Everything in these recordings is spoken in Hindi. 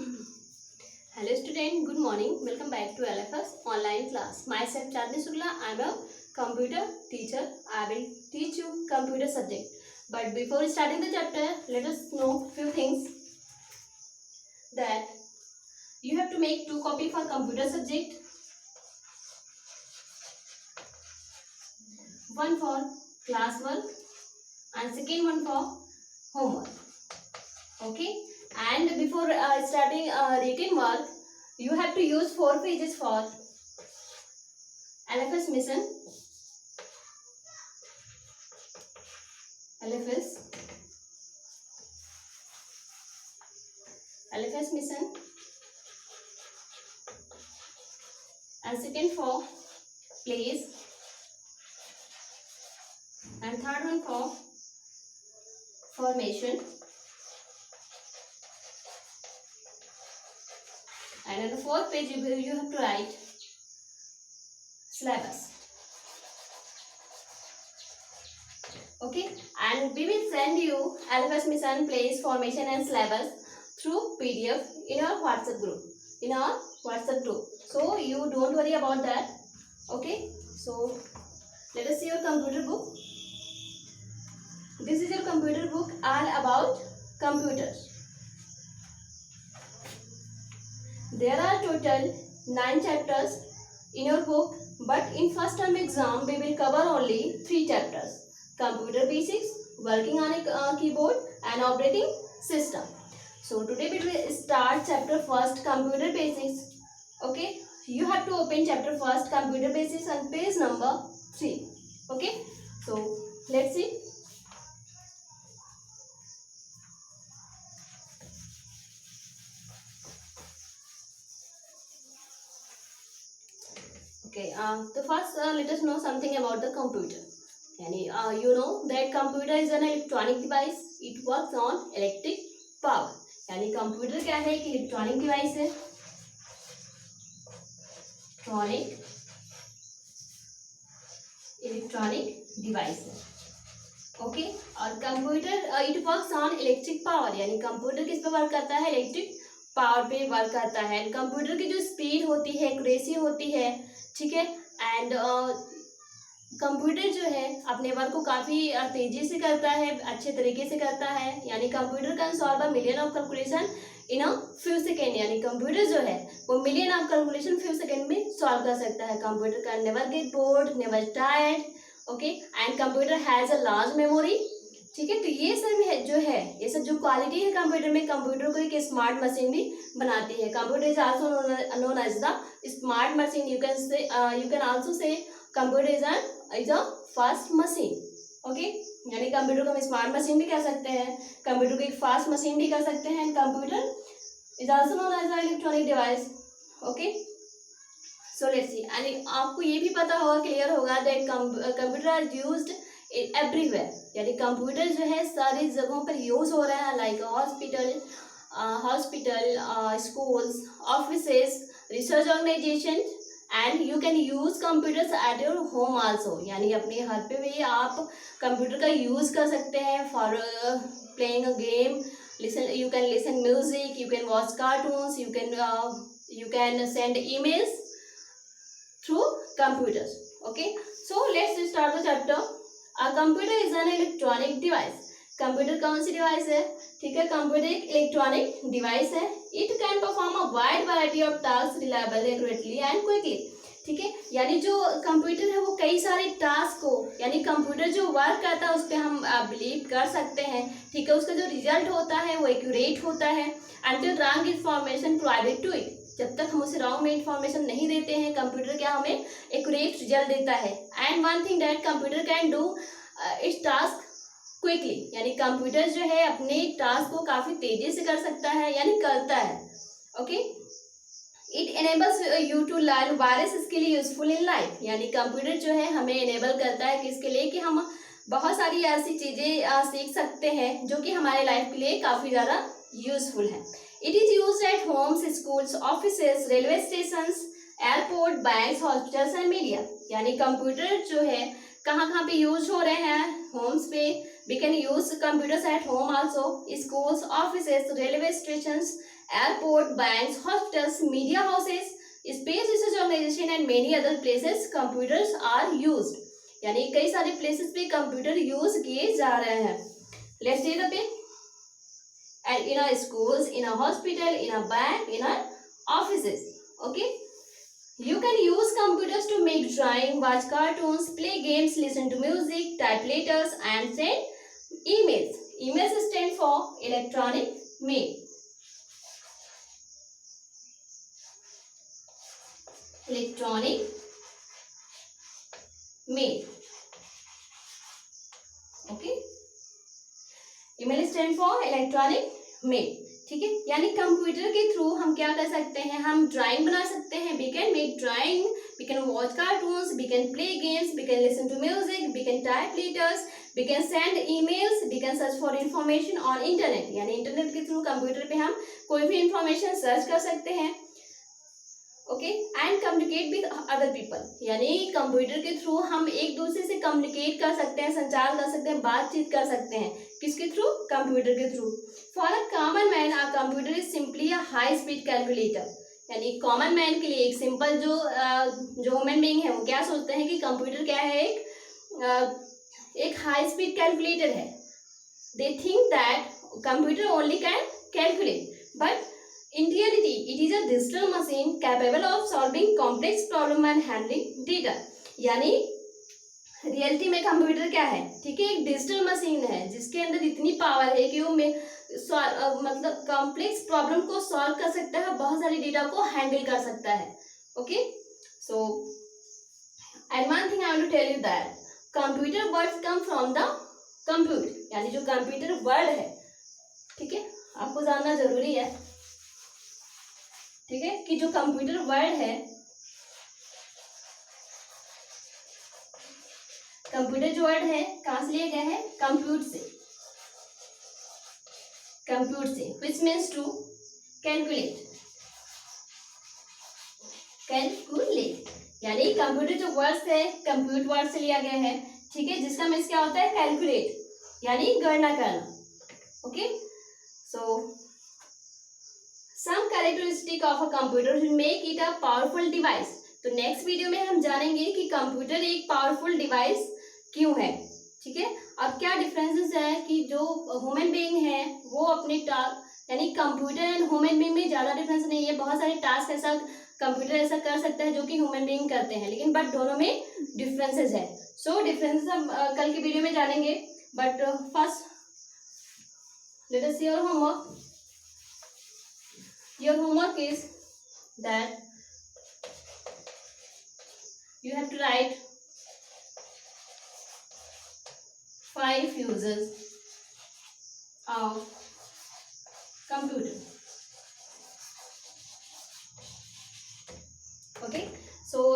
Hello student, good morning. Welcome back to LFS online class. Myself Chandni Shukla. I am a computer teacher. I will teach you computer subject. But before starting the chapter, let us know few things that you have to make 2 copies for computer subject. One for class work and second one for homework. Okay. And before starting written work, you have to use 4 pages for LFS mission. LFS mission, and second for place, and third one for formation, and on the 4th page you have to write syllabus. Okay, and we will send you LFS mission, place, formation and syllabus through PDF in our WhatsApp group. So you don't worry about that. Okay, so let us see your computer book. This is your computer book all about computers. There are total 9 chapters in your book, but in first term exam we will cover only 3 chapters: computer basics, working on a keyboard and operating system. So today we will start chapter first, computer basics. Okay, you have to open chapter first, computer basics, on page number 3. Okay, so let's see. Okay, the first let us know something about the computer. You know that computer is an electronic device. It works on electric power. यानी कंप्यूटर क्या है? एक इलेक्ट्रॉनिक डिवाइस है. इलेक्ट्रॉनिक डिवाइस है. ओके, और computer it works on electric power, यानी कंप्यूटर किस पे वर्क करता है? इलेक्ट्रिक पावर पे वर्क करता है. कंप्यूटर की जो स्पीड होती है, एक्यूरेसी होती है, ठीक है, एंड कंप्यूटर जो है अपने वर्क को काफ़ी तेजी से करता है, अच्छे तरीके से करता है. यानी computer can solve a million of calculation in a few second. यानी कंप्यूटर जो है वो million of calculation few second में सॉल्व कर सकता है. Computer can never get bored, never tired. Okay, and computer has a large memory. ठीक है, तो ये सब है जो है, ये सब जो क्वालिटी है कंप्यूटर में, कंप्यूटर को एक स्मार्ट मशीन भी बनाती है. Computer is also known as the smart machine. You can also say computer is a fast machine. Okay, यानी कंप्यूटर को हम स्मार्ट मशीन भी कह सकते हैं, कंप्यूटर को एक फास्ट मशीन भी कह सकते हैं. Computer is also known as a electronic device. Okay, so let's see. And आपको ये भी पता होगा, क्लियर होगा that computer are used everywhere. यानी कंप्यूटर जो है सारी जगहों पर यूज हो रहा है, like hospital, schools, offices, research organisation, and you can use computers at your home also. यानी अपने घर पे भी आप कंप्यूटर का यूज कर सकते हैं for playing a game. You can listen music, you can watch cartoons, you can send emails through computers. Okay, so let's start the chapter. A computer is an electronic device. Computer कौन सी डिवाइस है? ठीक है, कंप्यूटर एक इलेक्ट्रॉनिक डिवाइस है. It can perform a wide variety of task reliably, accurately and quickly. ठीक है, यानी जो कंप्यूटर है वो कई सारे टास्क को, यानी कंप्यूटर जो वर्क करता है उस पर हम बिलीव कर सकते हैं. ठीक है, उसका जो रिजल्ट होता है वो एक्यूरेट होता है. And wrong information provided to it. जब तक हम उसे रॉन्ग में इंफॉर्मेशन नहीं देते हैं, कंप्यूटर क्या हमें एक्यूरेट रिजल्ट देता है. And one thing that computer can do it's task quickly. यानी कंप्यूटर जो है अपने टास्क को काफ़ी तेजी से कर सकता है, यानी करता है. Okay, it enables you to learn various skill useful in life. यानी कंप्यूटर जो है हमें एनेबल करता है किसके लिए? कि हम बहुत सारी ऐसी चीज़ें सीख सकते हैं जो कि हमारे लाइफ के लिए काफ़ी ज़्यादा यूजफुल है. It is use eight Holmes, schools, offices, railway stations, airport, banks, hospitals and media. यानी कंप्यूटर जो है कहाँ पे यूज हो रहे हैं? होम्स पे. We can use computers at home also, schools, offices, railway stations, airport, banks, hospitals, media houses, space research organization and many other places computers are used. यानी कई सारे places पे कंप्यूटर यूज किए जा रहे हैं. Let's see the page. And in our schools, in a hospital, in a bank, in our offices. Okay. You can use computers to make drawing, watch cartoons, play games, listen to music, type letters and send emails. Emails stand for electronic mail. Electronic mail. Okay. email stand for electronic mail. ठीक है. यानी कंप्यूटर के थ्रू हम क्या कर सकते हैं, हम ड्राइंग बना सकते हैं. We can make drawing, we can watch cartoons, we can play games, we can listen to music, we can type letters, we can send emails, we can search for information on internet. यानी इंटरनेट के थ्रू कंप्यूटर पे हम कोई भी इंफॉर्मेशन सर्च कर सकते हैं. Okay. And communicate with other people. यानी कंप्यूटर के थ्रू हम एक दूसरे से कम्युनिकेट कर सकते हैं, संचार कर सकते हैं, बातचीत कर सकते हैं. किसके थ्रू? कंप्यूटर के through. For a common man a computer is simply a high speed calculator. यानी कॉमन मैन के लिए एक सिंपल जो ह्यूमन बीइंग है वो क्या सोचते हैं कि कंप्यूटर क्या है, एक हाई स्पीड कैलकुलेटर है. They think that computer only can calculate, but in reality it is a digital machine capable of solving complex problem and handling data. यानी रियलिटी में कंप्यूटर क्या है, ठीक है, एक डिजिटल मशीन है जिसके अंदर इतनी पावर है कि वो मतलब कॉम्प्लेक्स प्रॉब्लम को सॉल्व कर सकता है, बहुत सारे डेटा को हैंडल कर सकता है. Okay. So and one thing I want to tell you that computer words come from the computer. यानी जो कंप्यूटर वर्ड है, ठीक है, आपको जानना जरूरी है, ठीक है, कि जो कंप्यूटर वर्ड है, कंप्यूटर जो वर्ड है कहां से लिया गया है? कंप्यूट से. कंप्यूट से, which means to calculate. Calculate यानी कंप्यूटर जो वर्ड है कंप्यूट वर्ड से लिया गया है, ठीक है, जिसका मीन्स क्या होता है? कैलकुलेट, यानी गणना करना. Okay. So some characteristic of a computer will make it a powerful device. तो नेक्स्ट वीडियो में हम जानेंगे कि कंप्यूटर एक पावरफुल डिवाइस क्यों है. ठीक है. अब क्या डिफरेंसेस है कि जो ह्यूमन बीइंग है वो अपने टास्क, यानी कंप्यूटर एंड ह्यूमन बीइंग में ज़्यादा डिफरेंस नहीं है. बहुत सारे टास्क ऐसा कंप्यूटर ऐसा कर सकता है जो कि ह्यूमन बीइंग करते हैं, लेकिन बट दोनों में डिफरेंसेस है. सो डिफरेंसेस हम कल की वीडियो में जानेंगे. But first let us see your homework. Your homework is that you have to write 5 uses of computer. Okay. So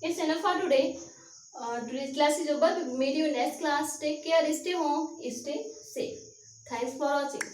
it's enough for today. Today's class is over. Meet you next class. Take care. Stay home. Stay safe. Thanks for watching.